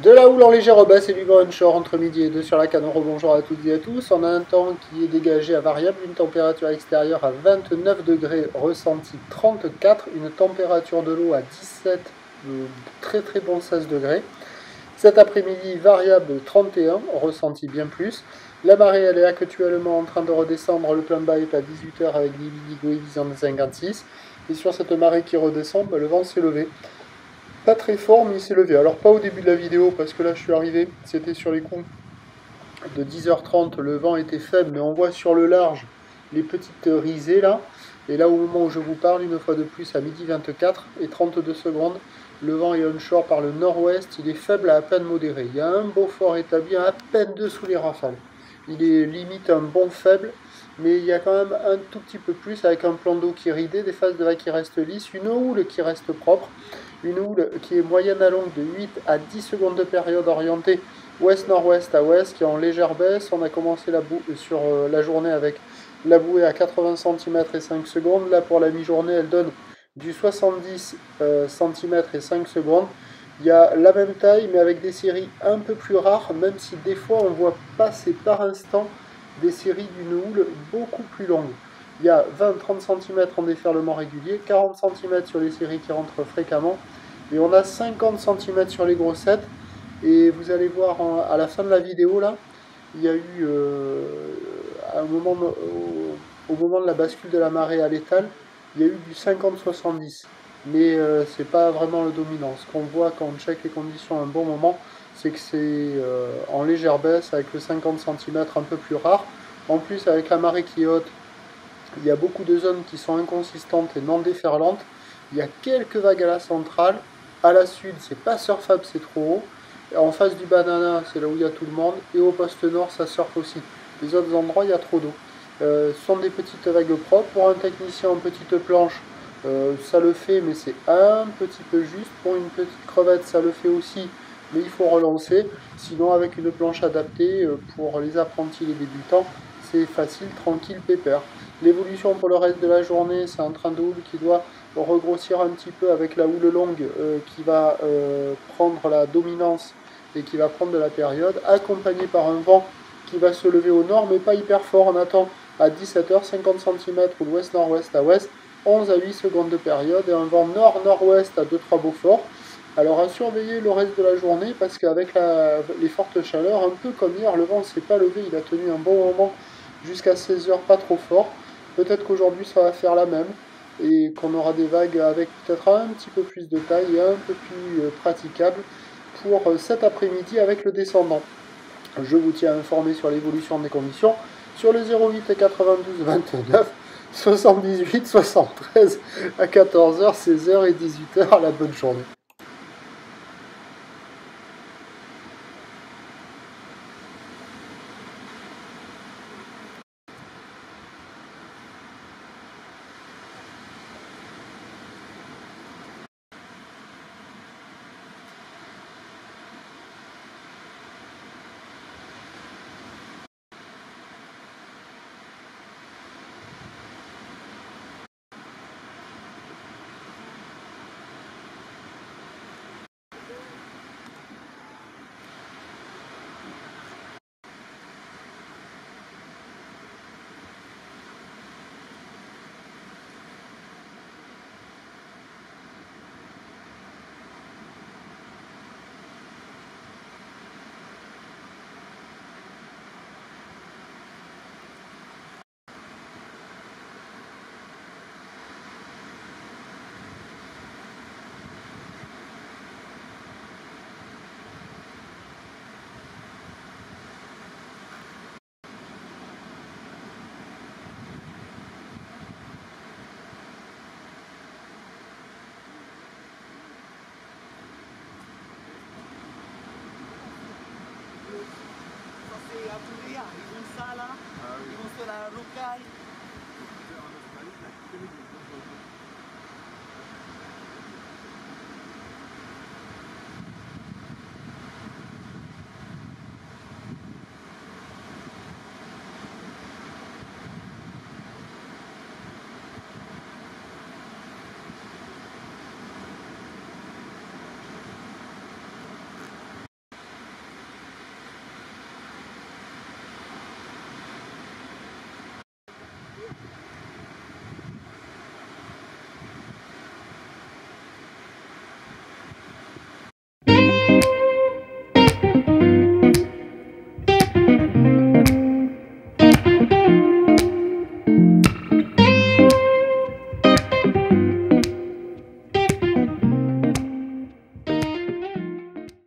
De la houle en légère basse et du vent onshore entre midi et 2 sur la canne. Rebonjour à toutes et à tous. On a un temps qui est dégagé à variable, une température extérieure à 29 degrés, ressenti 34, une température de l'eau à 17, très très bon 16 degrés. Cet après-midi, variable 31, ressenti bien plus. La marée, elle est actuellement en train de redescendre. Le plein bas est à 18 h avec l'Ibigo et vision de 56. Et sur cette marée qui redescend, le vent s'est levé. Pas très fort, mais il s'est levé. Alors, pas au début de la vidéo, parce que là, je suis arrivé. C'était sur les coups de 10h30. Le vent était faible, mais on voit sur le large les petites risées là. Et là, au moment où je vous parle, une fois de plus, à midi 24 et 32 secondes, le vent est onshore par le nord-ouest. Il est faible à peine modéré. Il y a un beau fort établi à peine dessous les rafales. Il est limite un bon faible, mais il y a quand même un tout petit peu plus avec un plan d'eau qui est ridé, des phases de vague qui restent lisses, une houle qui reste propre, une houle qui est moyenne à longue de 8 à 10 secondes de période orientée ouest-nord-ouest à ouest, qui est en légère baisse. On a commencé sur la journée avec la bouée à 80 cm et 5 secondes. Là, pour la mi-journée, elle donne du 70 cm et 5 secondes. Il y a la même taille, mais avec des séries un peu plus rares, même si des fois on voit passer par instant des séries d'une houle beaucoup plus longue. Il y a 20-30 cm en déferlement régulier, 40 cm sur les séries qui rentrent fréquemment, et on a 50 cm sur les grossettes. Et vous allez voir à la fin de la vidéo, là, il y a eu, au moment de la bascule de la marée à l'étal, il y a eu du 50-70. Mais c'est pas vraiment le dominant. Ce qu'on voit quand on check les conditions à un bon moment, c'est que c'est en légère baisse avec le 50 cm un peu plus rare. En plus, avec la marée qui est haute, il y a beaucoup de zones qui sont inconsistantes et non déferlantes. Il y a quelques vagues à la centrale. À la sud, c'est pas surfable, c'est trop haut. Et en face du banana, c'est là où il y a tout le monde. Et au poste nord, ça surfe aussi. Les autres endroits, il y a trop d'eau. Ce sont des petites vagues propres. Pour un technicien en petite planche, ça le fait, mais c'est un petit peu juste. Pour une petite crevette, ça le fait aussi, mais il faut relancer. Sinon, avec une planche adaptée pour les apprentis, les débutants, c'est facile, tranquille, pépère. L'évolution pour le reste de la journée, c'est un train de houle qui doit regrossir un petit peu avec la houle longue qui va prendre la dominance et qui va prendre de la période, accompagné par un vent qui va se lever au nord, mais pas hyper fort. On attend à 17 h 50 cm ou l'ouest-nord-ouest à ouest, 11 à 8 secondes de période, et un vent nord-nord-ouest à 2-3 beaux forts. Alors à surveiller le reste de la journée, parce qu'avec les fortes chaleurs, un peu comme hier, le vent ne s'est pas levé, il a tenu un bon moment jusqu'à 16 h, pas trop fort. Peut-être qu'aujourd'hui ça va faire la même et qu'on aura des vagues avec peut-être un petit peu plus de taille et un peu plus praticable pour cet après-midi avec le descendant. Je vous tiens informé sur l'évolution des conditions sur le 08 92 29 78 73 à 14 h, 16 h et 18 h. La bonne journée. Ils vont ça là, ils vont sur la locale.